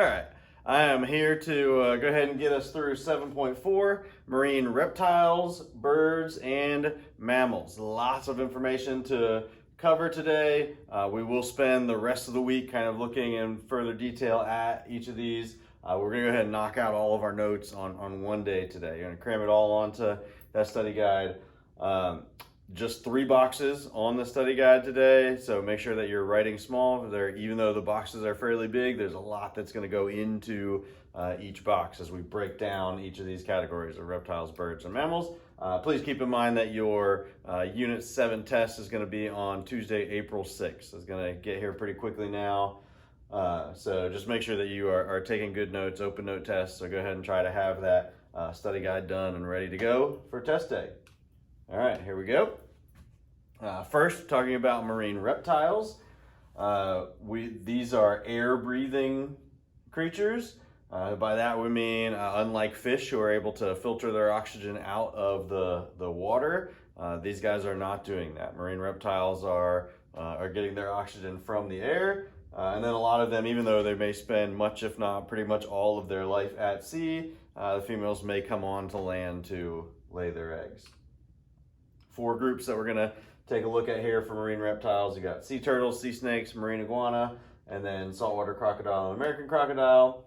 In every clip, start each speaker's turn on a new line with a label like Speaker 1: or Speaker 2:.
Speaker 1: All right, I am here to go ahead and get us through 7.4 marine reptiles, birds, and mammals. Lots of information to cover today. We will spend the rest of the week kind of looking in further detail at each of these. We're going to go ahead and knock out all of our notes on one day today. You're going to cram it all onto that study guide. Just 3 boxes on the study guide today, so make sure that you're writing small. Even though the boxes are fairly big, there's a lot that's going to go into each box as we break down each of these categories of reptiles, birds, and mammals. Please keep in mind that your Unit 7 test is going to be on Tuesday, April 6th. It's going to get here pretty quickly now. So just make sure that you are taking good notes, open note tests, so go ahead and try to have that study guide done and ready to go for test day. All right, here we go. First, talking about marine reptiles. These are air-breathing creatures. By that we mean, unlike fish who are able to filter their oxygen out of the water, these guys are not doing that. Marine reptiles are getting their oxygen from the air, and then a lot of them, even though they may spend much, if not pretty much all of their life at sea, the females may come on to land to lay their eggs. 4 groups that we're going to take a look at here for marine reptiles. You got sea turtles, sea snakes, marine iguana, and then saltwater crocodile and American crocodile.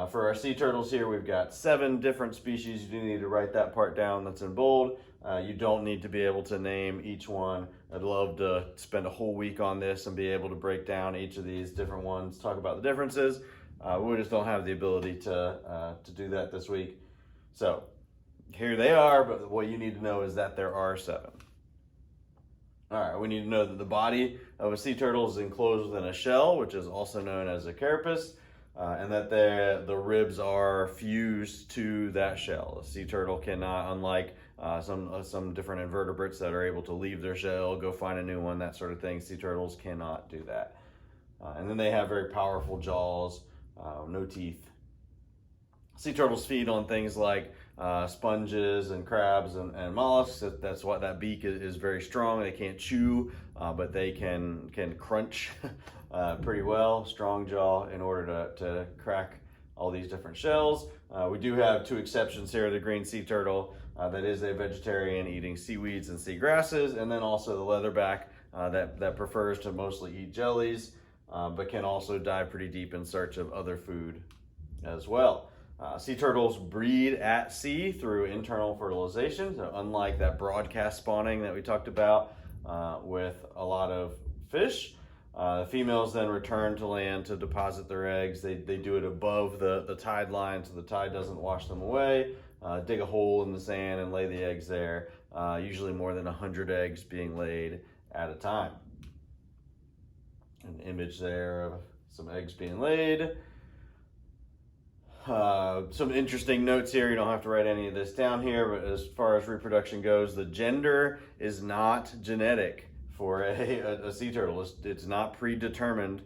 Speaker 1: For our sea turtles here, we've got 7 different species. You do need to write that part down that's in bold. You don't need to be able to name each one. I'd love to spend a whole week on this and be able to break down each of these different ones, talk about the differences. We just don't have the ability to do that this week. So here they are, but what you need to know is that there are 7. All right, we need to know that the body of a sea turtle is enclosed within a shell, which is also known as a carapace, and that the ribs are fused to that shell. A sea turtle cannot, unlike some different invertebrates that are able to leave their shell, go find a new one, that sort of thing. Sea turtles cannot do that. And then they have very powerful jaws, no teeth. Sea turtles feed on things like sponges and crabs and mollusks. That's why that beak is very strong. They can't chew, but they can crunch pretty well. Strong jaw in order to crack all these different shells. We do have 2 exceptions here. The green sea turtle that is a vegetarian, eating seaweeds and sea grasses, and then also the leatherback that prefers to mostly eat jellies, but can also dive pretty deep in search of other food as well. Sea turtles breed at sea through internal fertilization, so unlike that broadcast spawning that we talked about with a lot of fish. The females then return to land to deposit their eggs. They do it above the tide line so the tide doesn't wash them away. Dig a hole in the sand and lay the eggs there, usually more than 100 eggs being laid at a time. An image there of some eggs being laid. Some interesting notes here. You don't have to write any of this down here, but as far as reproduction goes, the gender is not genetic for a sea turtle. It's not predetermined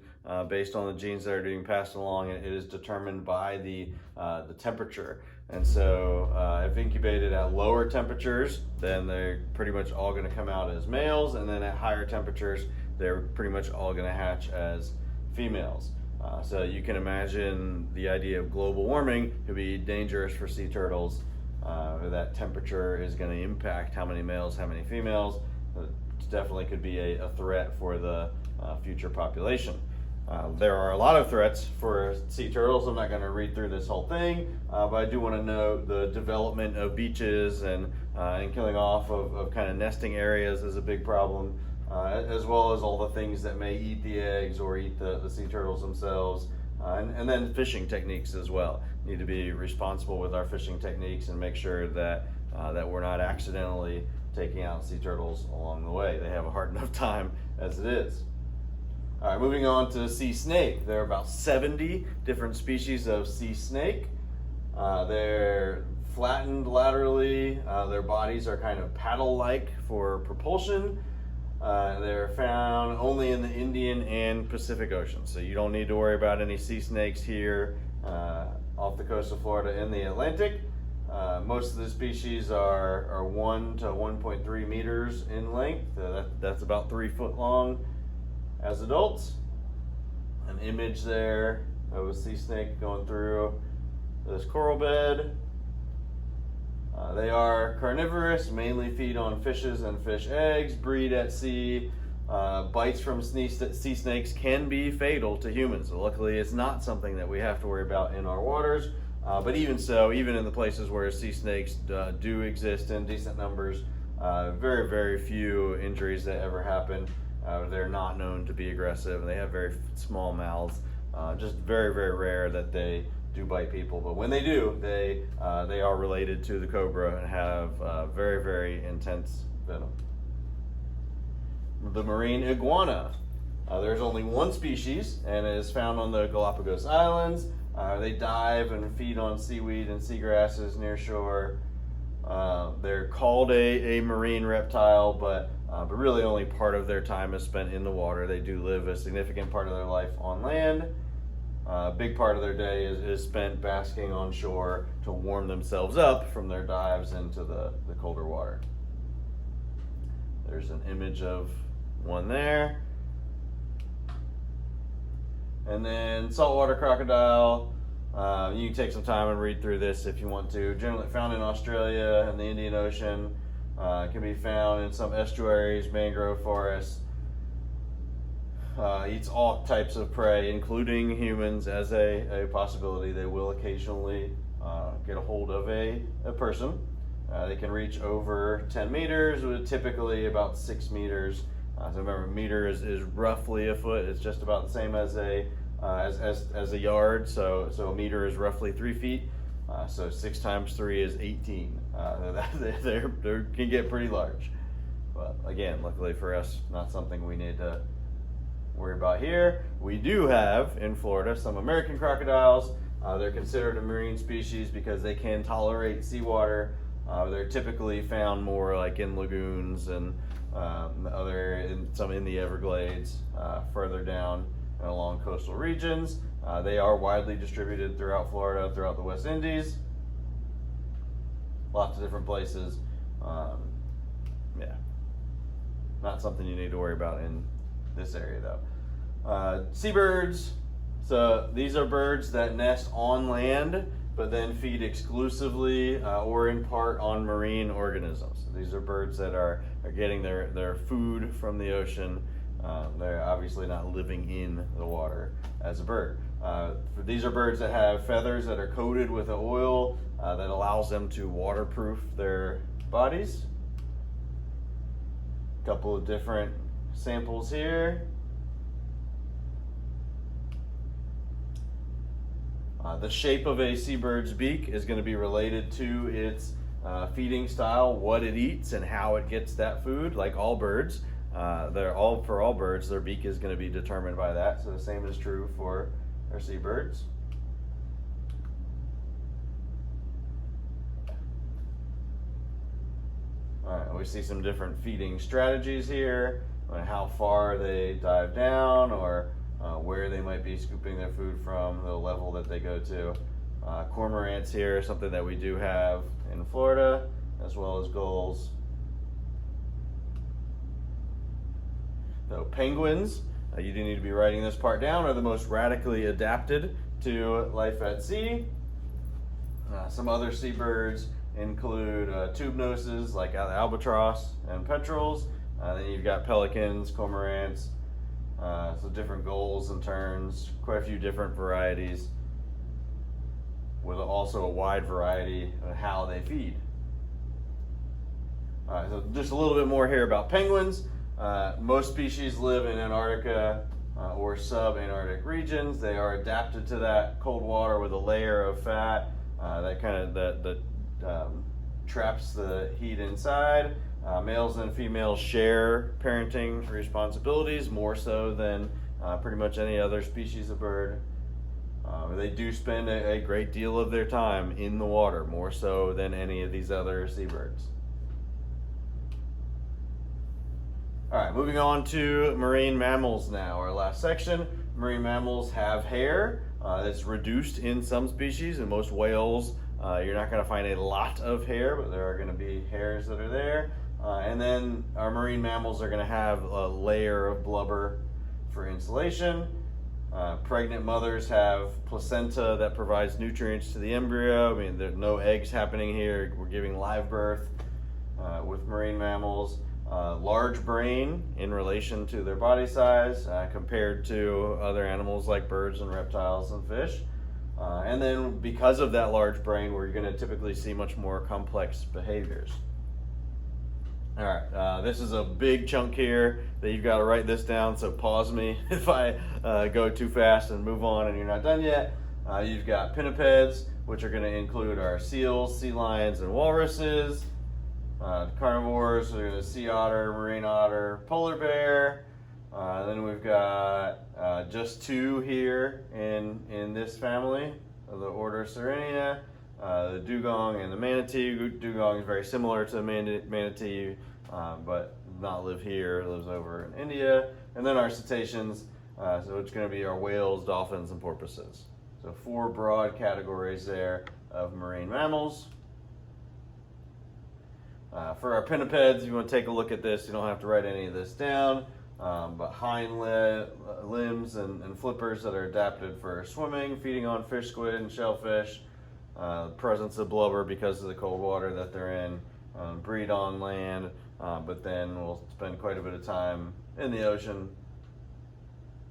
Speaker 1: based on the genes that are being passed along. It is determined by the temperature. And so if incubated at lower temperatures, then they're pretty much all going to come out as males, and then at higher temperatures, they're pretty much all going to hatch as females. So you can imagine the idea of global warming could be dangerous for sea turtles. That temperature is going to impact how many males, how many females. It definitely could be a threat for the future population. There are a lot of threats for sea turtles. I'm not going to read through this whole thing, but I do want to note the development of beaches and killing off of kind of nesting areas is a big problem. As well as all the things that may eat the eggs or eat the sea turtles themselves, and then fishing techniques as well. Need to be responsible with our fishing techniques and make sure that we're not accidentally taking out sea turtles along the way. They have a hard enough time as it is. All right, moving on to sea snake. There are about 70 different species of sea snake. They're flattened laterally. Their bodies are kind of paddle-like for propulsion. They're found only in the Indian and Pacific Oceans, so you don't need to worry about any sea snakes here off the coast of Florida in the Atlantic. Most of the species are 1 to 1.3 meters in length. That's about 3 foot long as adults. An image there of a sea snake going through this coral bed. They are carnivorous, mainly feed on fishes and fish eggs, breed at sea. Bites from sea snakes can be fatal to humans. So luckily, it's not something that we have to worry about in our waters. But even so, even in the places where sea snakes do exist in decent numbers, very, very few injuries that ever happen. They're not known to be aggressive, and they have very small mouths. Just very, very rare that they do bite people, but when they do, they are related to the cobra and have very, very intense venom. The marine iguana. There's only one species, and it is found on the Galapagos Islands. They dive and feed on seaweed and seagrasses near shore. They're called a marine reptile, but really only part of their time is spent in the water. They do live a significant part of their life on land. A big part of their day is spent basking on shore to warm themselves up from their dives into the colder water. There's an image of one there. And then saltwater crocodile. You can take some time and read through this if you want to. Generally found in Australia and the Indian Ocean. Can be found in some estuaries, mangrove forests. Eats all types of prey, including humans, as a possibility. They will occasionally get a hold of a person. They can reach over 10 meters, with typically about 6 meters. So remember, a meter is roughly a foot. It's just about the same as a yard. So a meter is roughly 3 feet. So 6 times 3 is 18. They can get pretty large. But again, luckily for us, not something we need to worry about here. We do have in Florida some American crocodiles. They're considered a marine species because they can tolerate seawater. They're typically found more like in lagoons and some in the Everglades, further down and along coastal regions. They are widely distributed throughout Florida, throughout the West Indies, lots of different places. Not something you need to worry about in this area though. Seabirds. So these are birds that nest on land, but then feed exclusively or in part on marine organisms. These are birds that are getting their food from the ocean. They're obviously not living in the water as a bird. These are birds that have feathers that are coated with an oil that allows them to waterproof their bodies. A couple of different samples here. The shape of a seabird's beak is going to be related to its feeding style, what it eats, and how it gets that food. Like all birds, for all birds, their beak is going to be determined by that. So the same is true for our seabirds. All right, we see some different feeding strategies here, how far they dive down or where they might be scooping their food from, the level that they go to. Cormorants here, something that we do have in Florida, as well as gulls. So penguins, you do need to be writing this part down, are the most radically adapted to life at sea. Some other seabirds include tube noses like albatross and petrels. Then you've got pelicans, cormorants, so different gulls and terns, quite a few different varieties, with also a wide variety of how they feed. All right, so just a little bit more here about penguins. Most species live in Antarctica or sub-Antarctic regions. They are adapted to that cold water with a layer of fat that traps the heat inside. Males and females share parenting responsibilities more so than pretty much any other species of bird. They do spend a great deal of their time in the water, more so than any of these other seabirds. All right, moving on to marine mammals now, our last section. Marine mammals have hair that's reduced in some species. In most whales, you're not going to find a lot of hair, but there are going to be hairs that are there. And then our marine mammals are going to have a layer of blubber for insulation. Pregnant mothers have placenta that provides nutrients to the embryo. I mean, there's no eggs happening here. We're giving live birth with marine mammals. Large brain in relation to their body size compared to other animals like birds and reptiles and fish. And then because of that large brain, we're going to typically see much more complex behaviors. All right, this is a big chunk here that you've got to write this down, so pause me if I go too fast and move on and you're not done yet. You've got pinnipeds, which are going to include our seals, sea lions, and walruses. Carnivores, we're going to sea otter, marine otter, polar bear. Then we've got just two here in this family of the order Sirenia, the dugong and the manatee. Dugong is very similar to the manatee, but does not live here. It lives over in India. And then our cetaceans, so it's going to be our whales, dolphins, and porpoises. So 4 broad categories there of marine mammals. For our pinnipeds, you want to take a look at this. You don't have to write any of this down, but hind limbs and flippers that are adapted for swimming, feeding on fish, squid, and shellfish. Presence of blubber because of the cold water that they're in. Breed on land, but then we'll spend quite a bit of time in the ocean.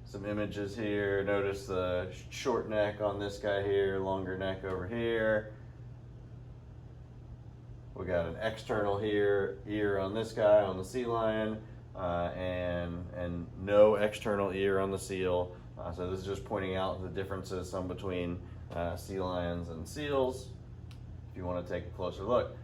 Speaker 1: Some images here. Notice the short neck on this guy here, longer neck over here. We got an external ear on this guy, on the sea lion, and no external ear on the seal. So this is just pointing out the differences some between sea lions and seals, if you want to take a closer look.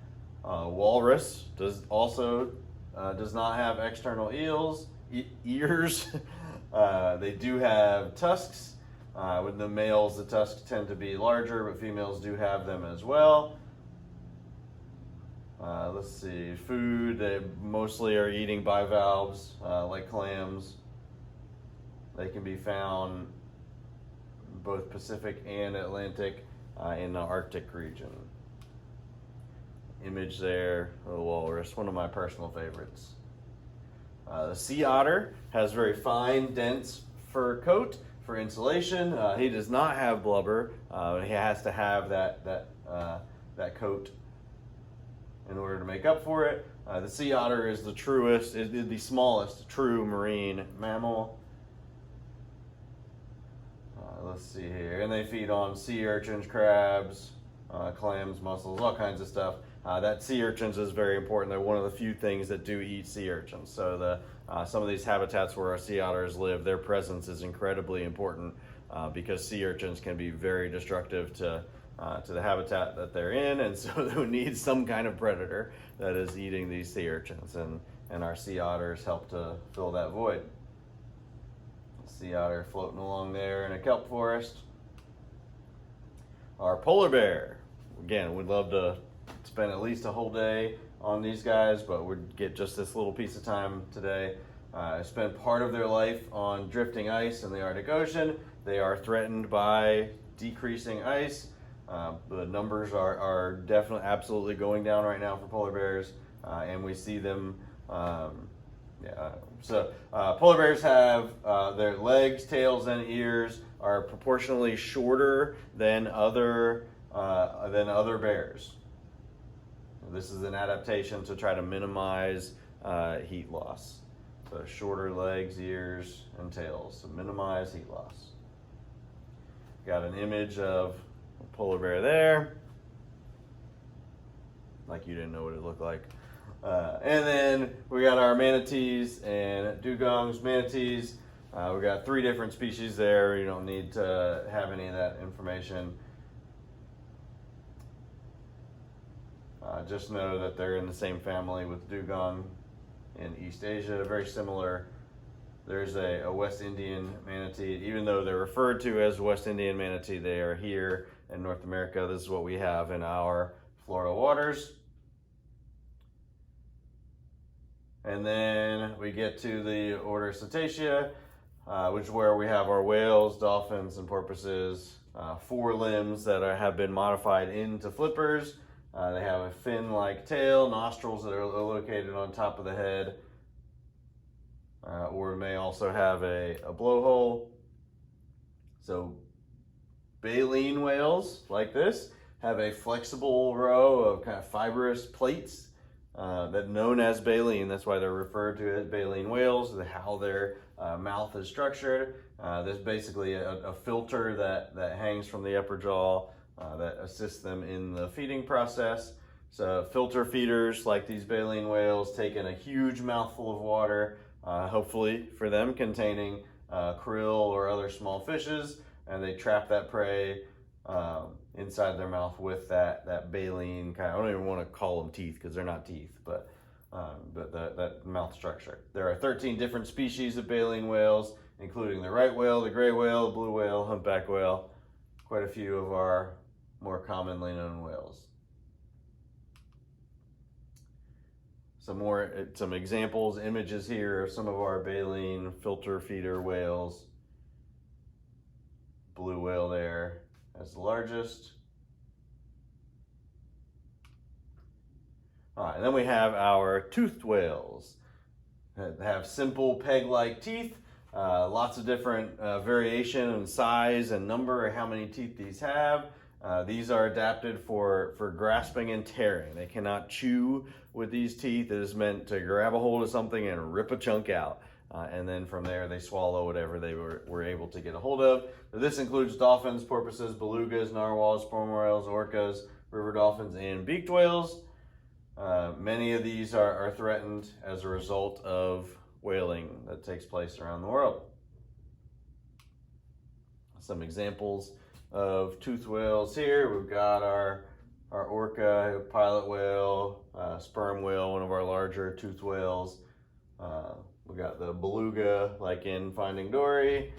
Speaker 1: Walrus does not have external ears. They do have tusks. With the males, the tusks tend to be larger, but females do have them as well. Let's see, food, they mostly are eating bivalves, like clams. They can be found both Pacific and Atlantic in the Arctic region. Image there of the walrus, one of my personal favorites. The sea otter has very fine, dense fur coat for insulation. He does not have blubber. He has to have that coat in order to make up for it. The sea otter is the smallest true marine mammal. Let's see here, and they feed on sea urchins, crabs, clams, mussels, all kinds of stuff. That sea urchins is very important. They're one of the few things that do eat sea urchins. So some of these habitats where our sea otters live, their presence is incredibly important because sea urchins can be very destructive to the habitat that they're in, and so they would need some kind of predator that is eating these sea urchins, and our sea otters help to fill that void. Sea otter floating along there in a kelp forest. Our polar bear, again, we'd love to spend at least a whole day on these guys, but we'd get just this little piece of time today. Spend part of their life on drifting ice in the Arctic Ocean. They are threatened by decreasing ice. The numbers are definitely absolutely going down right now for polar bears, and we see them. Polar bears have their legs, tails, and ears are proportionally shorter than other bears. This is an adaptation to try to minimize heat loss. So shorter legs, ears, and tails to minimize heat loss. Got an image of a polar bear there. Like you didn't know what it looked like. And then we got our manatees and dugongs. Manatees, we got 3 different species there. You don't need to have any of that information. Just know that they're in the same family with dugong in East Asia, very similar. There's a West Indian manatee. Even though they're referred to as West Indian manatee, they are here in North America. This is what we have in our Florida waters. And then we get to the order Cetacea, which is where we have our whales, dolphins, and porpoises. 4 limbs that have been modified into flippers. They have a fin-like tail, nostrils that are located on top of the head, or may also have a blowhole. So baleen whales, like this, have a flexible row of kind of fibrous plates that known as baleen. That's why they're referred to as baleen whales, how their mouth is structured. There's basically a filter that hangs from the upper jaw that assists them in the feeding process. So filter feeders like these baleen whales take in a huge mouthful of water, hopefully for them containing krill or other small fishes, and they trap that prey inside their mouth with that baleen kind of, I don't even want to call them teeth because they're not teeth, but that mouth structure. There are 13 different species of baleen whales, including the right whale, the gray whale, the blue whale, humpback whale, quite a few of our more commonly known whales. Some examples, images here of some of our baleen filter feeder whales. Blue whale there as the largest. All right, and then we have our toothed whales that have simple peg-like teeth. Lots of different variation in size and number of how many teeth these have. These are adapted for grasping and tearing. They cannot chew with these teeth. It is meant to grab a hold of something and rip a chunk out. And then from there, they swallow whatever they were able to get a hold of. So this includes dolphins, porpoises, belugas, narwhals, sperm whales, orcas, river dolphins, and beaked whales. Many of these are threatened as a result of whaling that takes place around the world. Some examples of toothed whales here. We've got our orca, pilot whale, sperm whale, one of our larger toothed whales. We got the beluga, like in Finding Dory,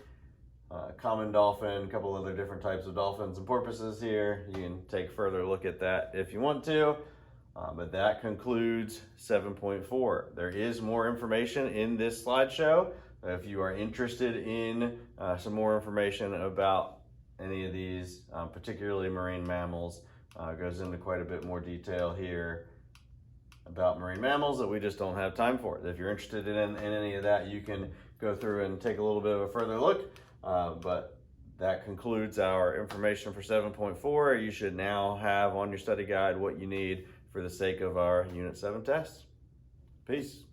Speaker 1: common dolphin, a couple other different types of dolphins and porpoises here. You can take a further look at that if you want to. But that concludes 7.4. There is more information in this slideshow. If you are interested in some more information about any of these, particularly marine mammals, goes into quite a bit more detail here about marine mammals that we just don't have time for. If you're interested in any of that, you can go through and take a little bit of a further look. But that concludes our information for 7.4. You should now have on your study guide what you need for the sake of our Unit 7 tests. Peace.